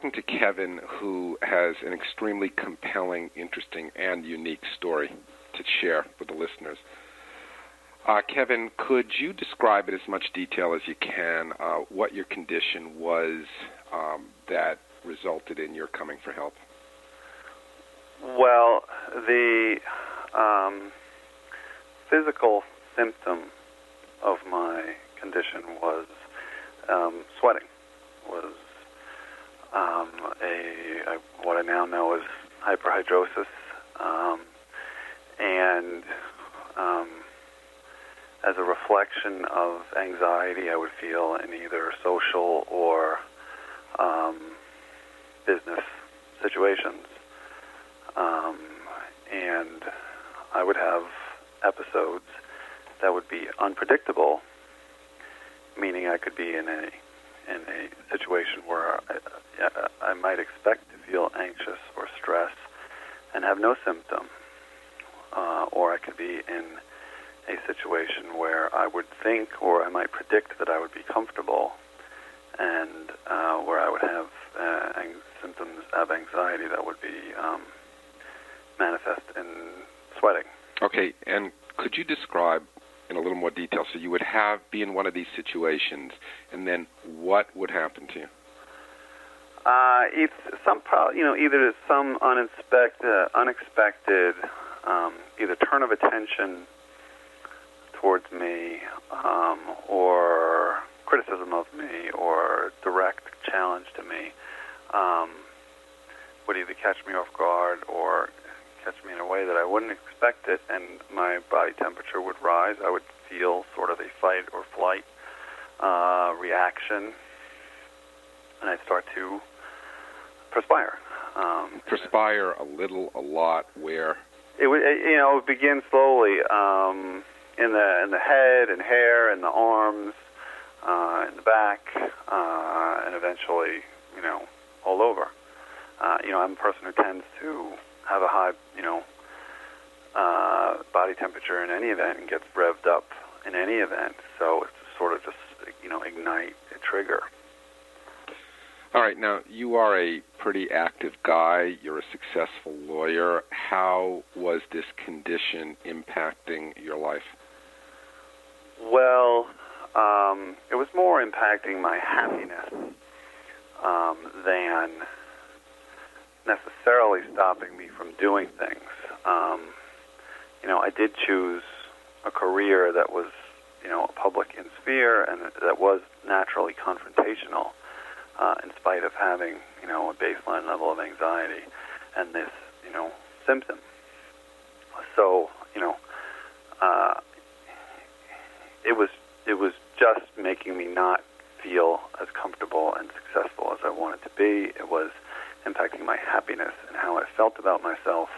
talking to Kevin, who has an extremely compelling, interesting, and unique story to share with the listeners. Kevin, could you describe in as much detail as you can what your condition was that resulted in your coming for help? Well, the physical symptom of my condition was sweating. Was what I now know as hyper-hidrosis, and as a reflection of anxiety I would feel in either social or business situations. And I would have episodes that would be unpredictable, meaning I could be in a situation where I might expect to feel anxious or stressed and have no symptom, or I could be in a situation where I would think or I might predict that I would be comfortable, and where I would have symptoms of anxiety that would be manifest in sweating. Okay, and could you describe in a little more detail? So you would be in one of these situations, and then what would happen to you? It's either some unexpected either turn of attention towards me, or criticism of me, or direct challenge to me, would either catch me off guard or catch me in a way that I wouldn't expect it, and my body temperature would rise. I would feel sort of a fight or flight reaction, and I'd start to perspire. Perspire a little, a lot, where? It would begin slowly in the head and hair and the arms, in the back, and eventually, all over. I'm a person who tends to have a high, body temperature in any event and gets revved up in any event. So it's sort of just, ignite a trigger. All right. Now, you are a pretty active guy. You're a successful lawyer. How was this condition impacting your life? Well, it was more impacting my happiness than necessarily stopping me from doing things. I did choose a career that was, a public in sphere, and that was naturally confrontational, in spite of having, a baseline level of anxiety and this, symptom. So, it was just making me not feel as comfortable and successful as I wanted to be. It was impacting my happiness and how I felt about myself.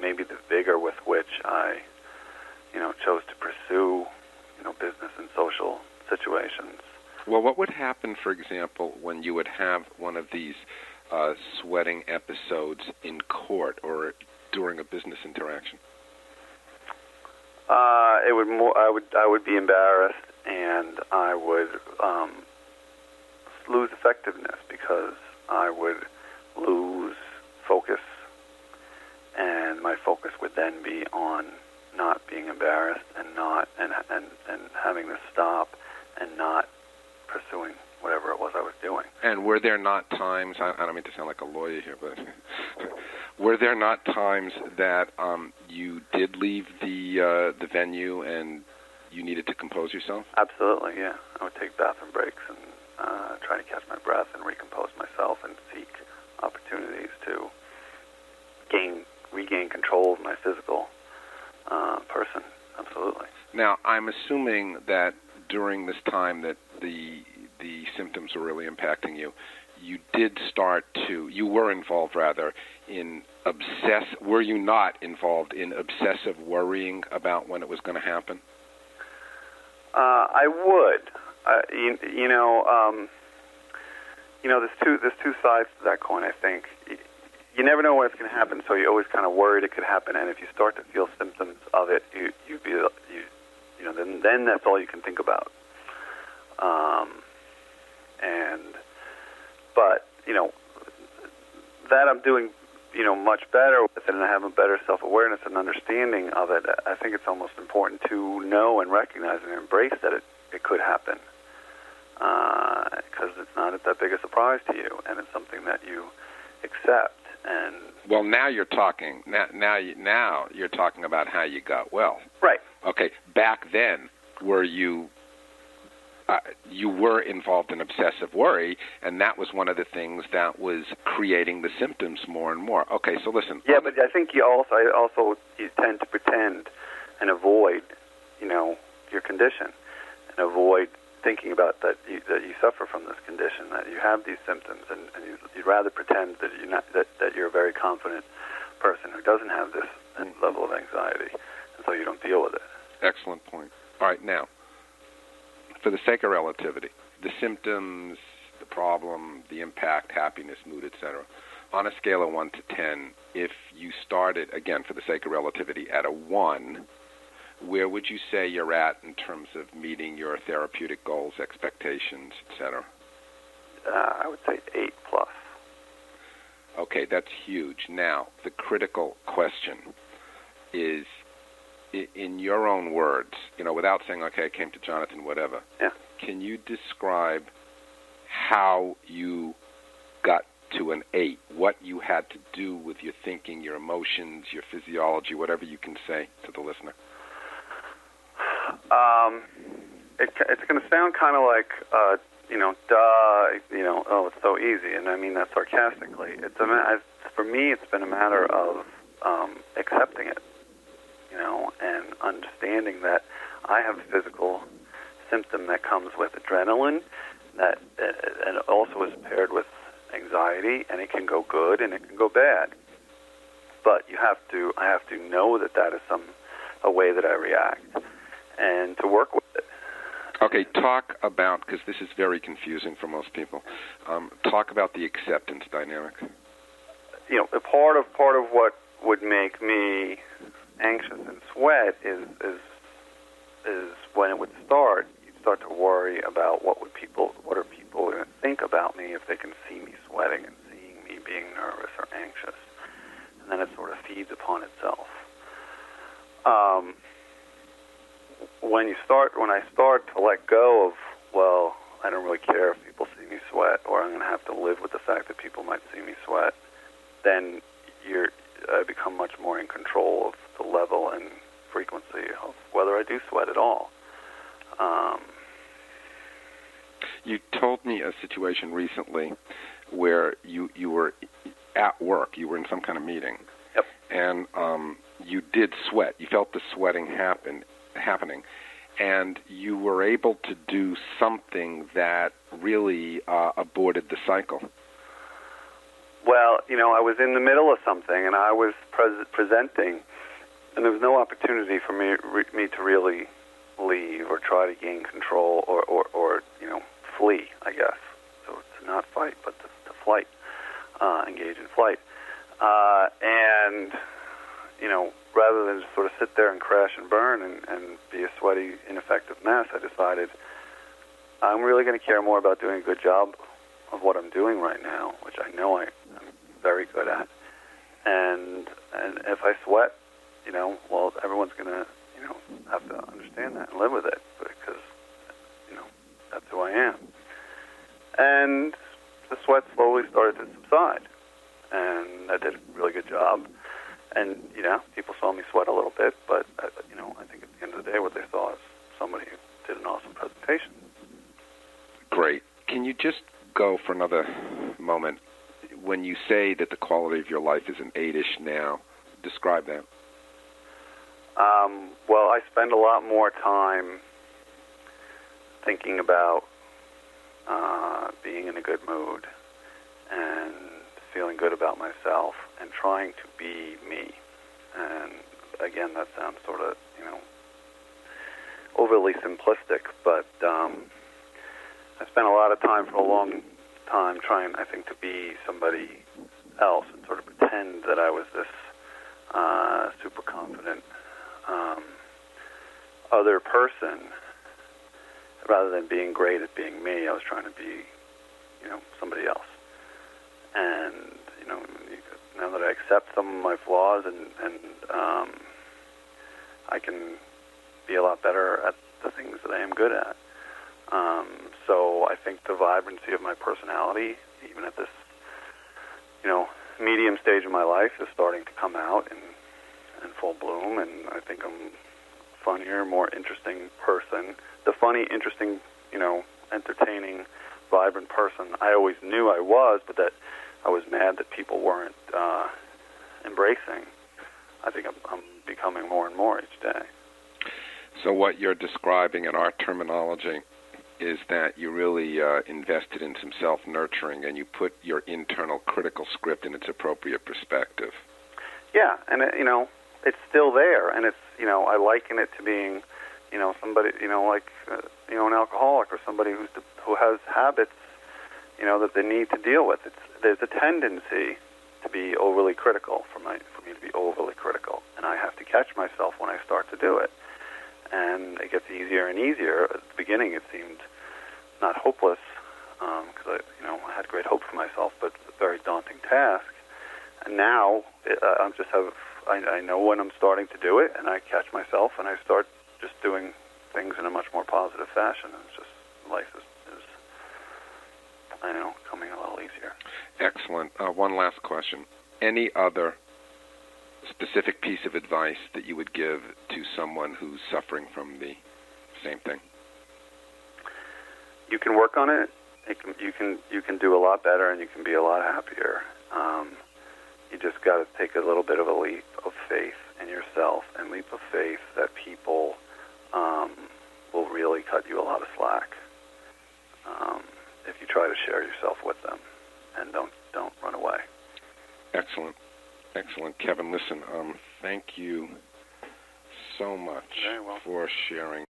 Maybe the vigor with which I, chose to pursue, business and social situations. Well, what would happen, for example, when you would have one of these sweating episodes in court or during a business interaction? I would be embarrassed, and I would lose effectiveness because I would lose focus, and my focus would then be on not being embarrassed and having to stop and not pursuing whatever it was I was doing. And were there not times, I don't mean to sound like a lawyer here, but were there not times that you did leave the venue and you needed to compose yourself? Absolutely, yeah. I would take bathroom breaks and try to catch my breath and recompose myself and seek opportunities to regain control of my physical person. Absolutely. Now, I'm assuming that during this time that the symptoms were really impacting you, you were involved rather in were you not involved in obsessive worrying about when it was going to happen? I would. There's two sides to that coin, I think. You never know when it's going to happen, so you're always kind of worried it could happen, and if you start to feel symptoms of it, then that's all you can think about. But, that I'm doing, much better with it, and I have a better self-awareness and understanding of it. I think it's almost important to know and recognize and embrace that it could happen, because it's not that big a surprise to you, and it's something that you accept. And well, now you're talking. Now you're talking about how you got well. Right. Okay. Back then, were you? You were involved in obsessive worry, and that was one of the things that was creating the symptoms more and more. Okay, so listen. Yeah, but I think you tend to pretend and avoid, your condition, and avoid thinking about that you suffer from this condition, that you have these symptoms, and you'd rather pretend that that you're a very confident person who doesn't have this level of anxiety, and so you don't deal with it. Excellent point. All right, now, for the sake of relativity, the symptoms, the problem, the impact, happiness, mood, etc., on a scale of 1 to 10, if you started, again, for the sake of relativity, at a 1, where would you say you're at in terms of meeting your therapeutic goals, expectations, etc.? I would say 8 plus. Okay, that's huge. Now, the critical question is, in your own words, without saying, okay, I came to Jonathan, whatever, yeah. Can you describe how you got to an 8, what you had to do with your thinking, your emotions, your physiology, whatever you can say to the listener? It's going to sound kind of like, oh, it's so easy, and I mean that sarcastically. For me, it's been a matter of accepting it, and understanding that I have a physical symptom that comes with adrenaline, that and also is paired with anxiety, and it can go good and it can go bad. But I have to know that is a way that I react, and to work with it. Okay, talk about, because this is very confusing for most people, talk about the acceptance dynamic. A part of what would make me anxious and sweat is when it would start. You'd start to worry about what are people going to think about me if they can see me sweating and seeing me being nervous or anxious, and then it sort of feeds upon itself. When I start to let go of, well, I don't really care if people see me sweat, or I'm going to have to live with the fact that people might see me sweat, then I become much more in control of the level and frequency of whether I do sweat at all. You told me a situation recently where you were at work, you were in some kind of meeting, yep. And you did sweat. You felt the sweating happening, and you were able to do something that really aborted the cycle. Well, I was in the middle of something, and I was presenting, and there was no opportunity for me to really leave or try to gain control or flee, I guess. So to not fight, but to flight, engage in flight. And, rather than just sort of sit there and crash and burn and be a sweaty, ineffective mess, I decided I'm really going to care more about doing a good job of what I'm doing right now, which I know I'm very good at. And if I sweat, well, everyone's going to, have to understand that and live with it, because, that's who I am. And the sweat slowly started to subside, and I did a really good job. And, people saw me sweat a little bit, but, I think at the end of the day what they saw is somebody who did an awesome presentation. Great. Can you just go for another moment? When you say that the quality of your life is an 8-ish now, describe that. Well, I spend a lot more time thinking about being in a good mood and feeling good about myself and trying to be me. And again, that sounds sort of, overly simplistic, but I spent a lot of time for a long time trying, I think, to be somebody else and sort of pretend that I was this super confident other person, rather than being great at being me. I was trying to be somebody else. And now that I accept some of my flaws, and I can be a lot better at the things that I am good at. So I think the vibrancy of my personality, even at this medium stage of my life, is starting to come out in full bloom, and I think I'm a funnier, more interesting person. The funny, interesting, entertaining, vibrant person I always knew I was, but that I was mad that people weren't embracing. I think I'm becoming more and more each day. So what you're describing in our terminology is that you really invested in some self-nurturing, and you put your internal critical script in its appropriate perspective. Yeah, and it's still there, and it's I liken it to being somebody like an alcoholic, or somebody who has habits that they need to deal with. There's a tendency to be overly critical for me to be overly critical, and I have to catch myself when I start to do it. And it gets easier and easier. At the beginning, it seemed not hopeless, because I had great hope for myself, but a very daunting task. And now I know when I'm starting to do it, and I catch myself, and I start just doing things in a much more positive fashion. And it's just life is coming a little easier. Excellent. One last question. Any other specific piece of advice that you would give to someone who's suffering from the same thing? You can work on it. You can do a lot better, and you can be a lot happier. You just got to take a little bit of a leap of faith in yourself, and leap of faith that people will really cut you a lot of slack if you try to share yourself with them, and don't run away. Excellent. Excellent. Kevin, listen, thank you so much for sharing